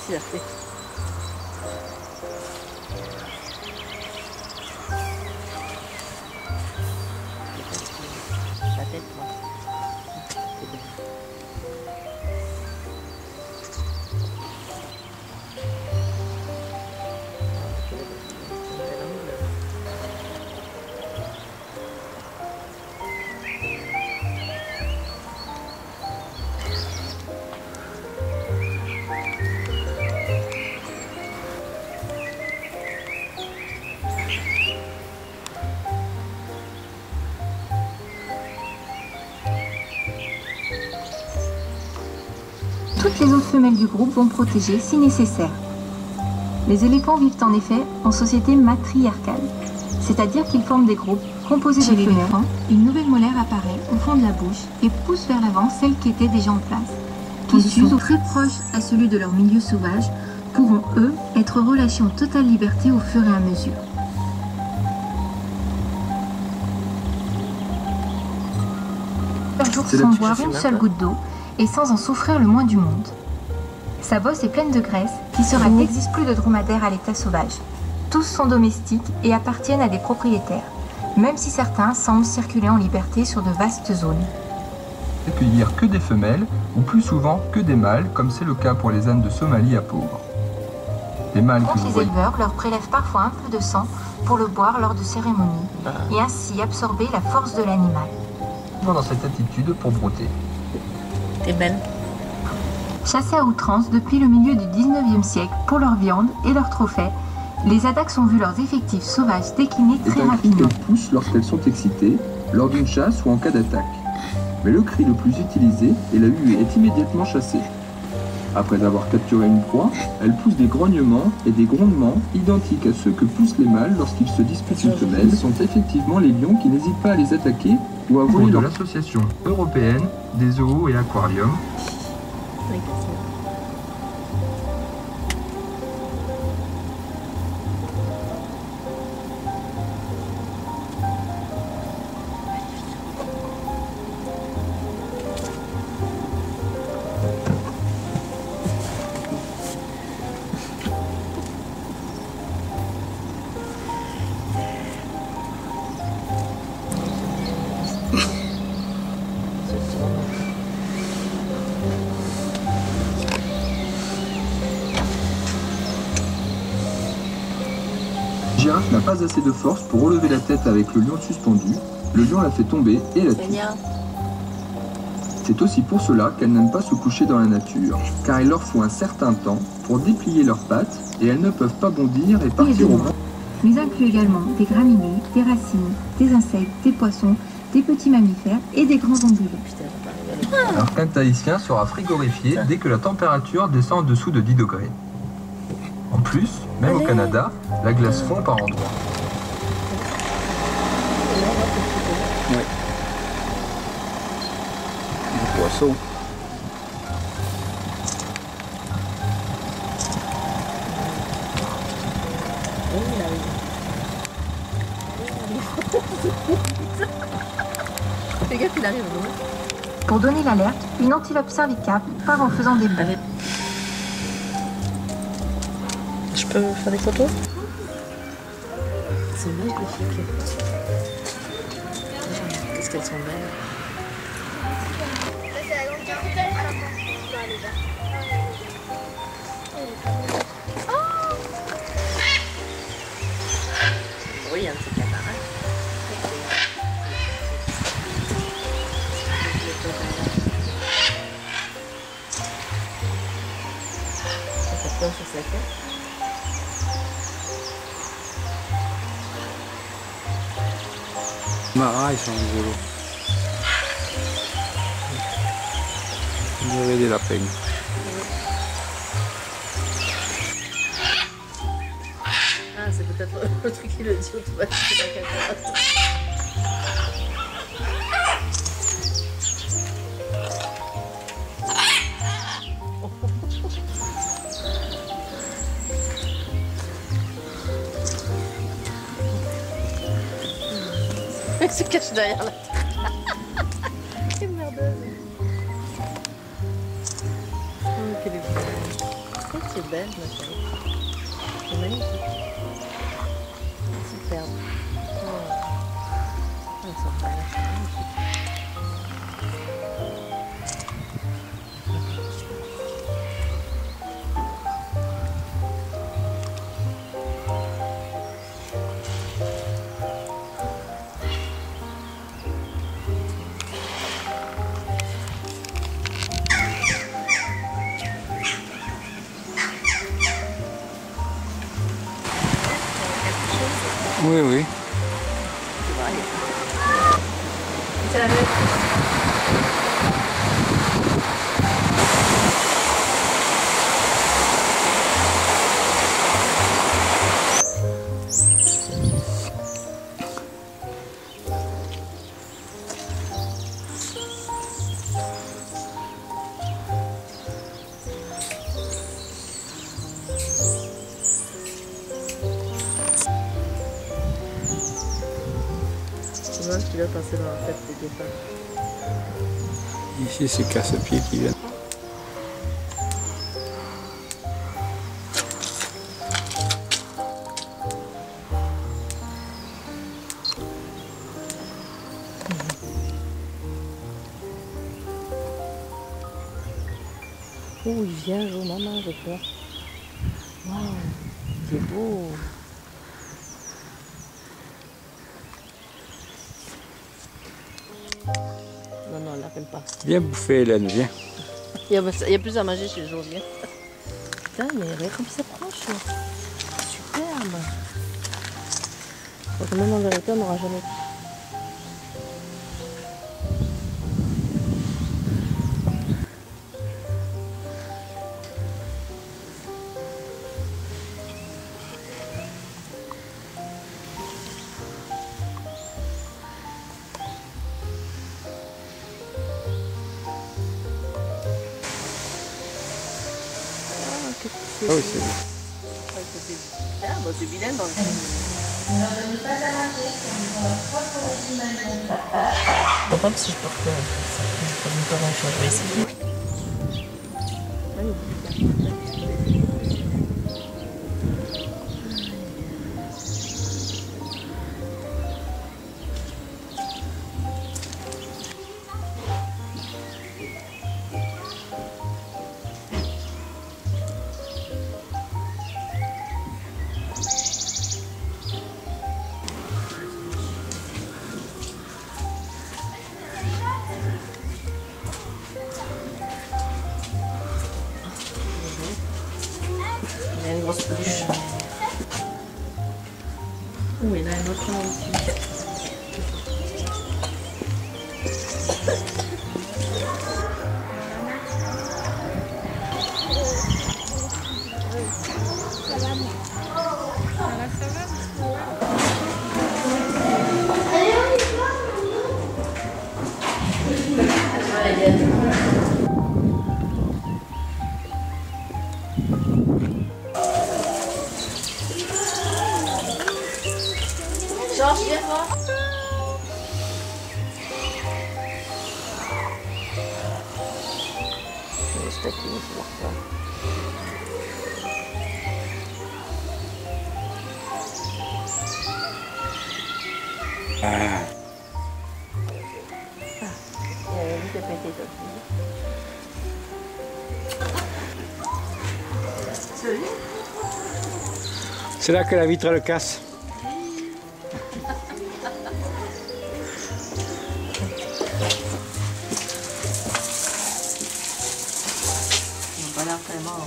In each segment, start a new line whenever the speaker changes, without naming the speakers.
qu'il a fait. La tête, moi. C'est bien.
Toutes les autres femelles du groupe vont protéger si nécessaire. Les éléphants vivent en effet en société matriarcale, c'est-à-dire qu'ils forment des groupes composés de femelles. Une nouvelle molaire apparaît au fond de la bouche et pousse vers l'avant celle qui était déjà en place, qui sont très proches à celui de leur milieu sauvage, pourront eux être relâchés en totale liberté au fur et à mesure. Un jour sans boire une seule goutte d'eau et sans en souffrir le moins du monde. Sa bosse est pleine de graisse qui sera qu'il n'existe plus de dromadaires à l'état sauvage. Tous sont domestiques et appartiennent à des propriétaires, même si certains semblent circuler en liberté sur de vastes zones.
Accueillir que des femelles ou plus souvent que des mâles, comme c'est le cas pour les ânes de Somalie à pauvres. Les mâles que vous
Les
voyez.
éleveurs leur prélèvent parfois un peu de sang pour le boire lors de cérémonies et ainsi absorber la force de l'animal.
Dans cette attitude pour brouter.
T'es belle.
Chassés à outrance depuis le milieu du 19e siècle pour leur viande et leurs trophées, les addax ont vu leurs effectifs sauvages décliner très rapidement.
Elles poussent lorsqu'elles sont excitées, lors d'une chasse ou en cas d'attaque. Mais le cri le plus utilisé et la huée est immédiatement chassée. Après avoir capturé une proie, elles poussent des grognements et des grondements identiques à ceux que poussent les mâles lorsqu'ils se disputent une femelle. Ce sont effectivement les lions qui n'hésitent pas à les attaquer ou à voler de l'Association européenne des zoos et aquariums. La girafe n'a pas assez de force pour relever la tête avec le lion suspendu. Le lion la fait tomber et la tue. C'est aussi pour cela qu'elles n'aiment pas se coucher dans la nature, car il leur faut un certain temps pour déplier leurs pattes et elles ne peuvent pas bondir et partir au vent.
Mais inclut également des graminées, des racines, des insectes, des poissons, des petits mammifères et des grands ongulés.
Alors qu'un tahitien sera frigorifié dès que la température descend en dessous de 10 degrés. En plus, même au Canada, la glace fond par endroits.
Oui. Du poisson.
Fais gaffe, il arrive.
Pour donner l'alerte, une antilope cervicale part en faisant des bonds.
Je peux faire des photos? C'est magnifique. Qu'est-ce qu'elles sont belles. Oui, il y a un petit camarade. Ça fait peur sur sa tête.
Maras, ils sont rigolos. On dirait des lapins.
Ah, c'est peut-être le truc qui le dit automatiquement la caméra. Elle se cache derrière la quelle merdeuse. Oh, quelle est belle. c'est belle, ma chérie. C'est magnifique. Superbe. Oh. Ah, ça me paraît magnifique.
Oui, oui.
C'est la même. Ce qui va passer dans la tête des défunts.
Ici, c'est casse-pied qui vient.
Oh, il vient, oh maman, j'ai peur. Waouh, c'est beau. Non, non, on l'appelle pas.
Viens bouffer, Hélène, viens.
Il y a plus à manger chez Jolien. Putain, mais regarde comme c'est proche. Superbe. Donc même en vérité, on n'aura jamais...
Ah oui, c'est bon.
C'est vilain dans le
Ne donnez pas à manger, on va pas pour la
Je sais pas si je porte ça. Ça me fait grand-chose. Je vais essayer. Il y a une grosse peluche. Oh, il y en a un autre là aussi. Georges, viens voir. Je taquine pour ça.
Ah.
Il avait vite pété ta fille. Celui?
C'est là que la vitre le casse.
Ils n'ont pas l'air vraiment.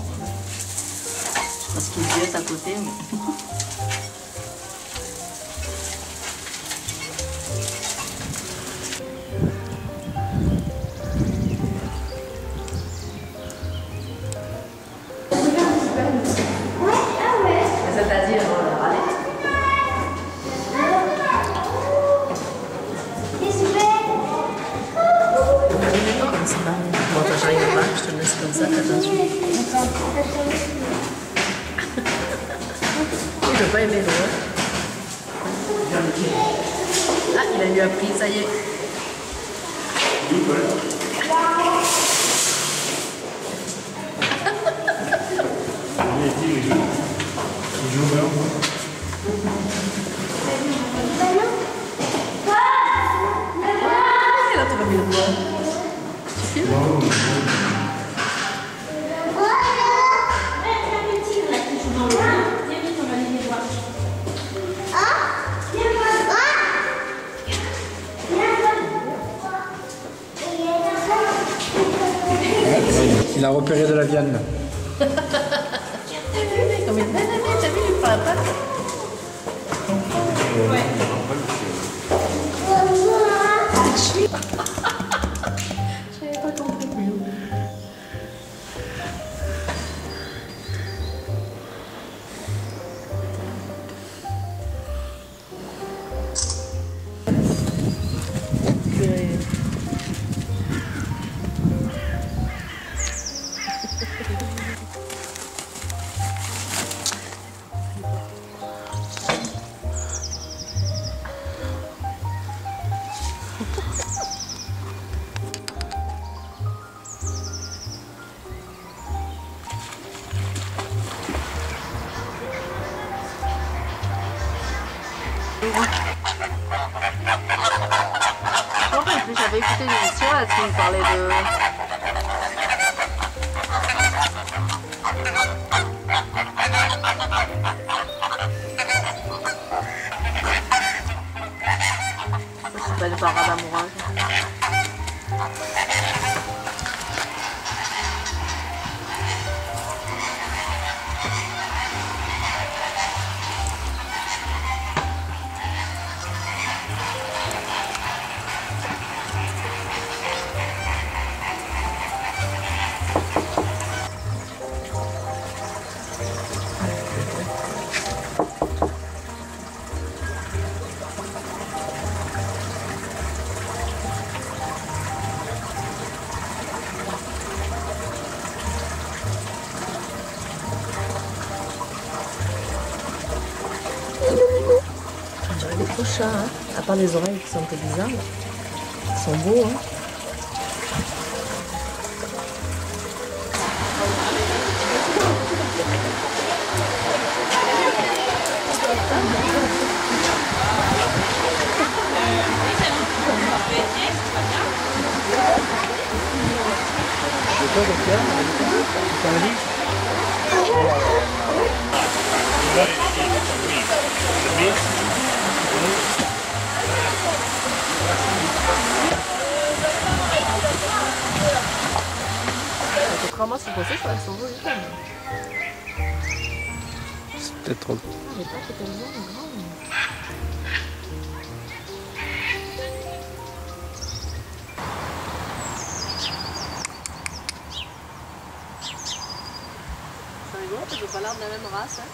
Je sais pas ce qu'il jette à côté, mais. C'est-à-dire, allez. C'est pas... Bon, toi, j'arrive pas, je te laisse comme ça, fais attention. Il ne veut pas aimer l'eau. Ah, il a lui appris, ça y est.
Il a repéré de la viande.
Comme une banane, t'as vu, il prend la patte. J'avais pas compris. En plus, j'avais écouté une émission là qui me parlait de... Ça s'appelle Parade amoureuse. On dirait des gros chats, hein. À part les oreilles qui sont un peu bizarres. Ils sont beaux, hein. Contrairement à ce qu'on pensait, elles sont jolies quand même.
C'est peut-être trop.
Ah, les pattes étaient tellement grandes. C'est rigolo, ça n'a pas l'air de la même race. Hein.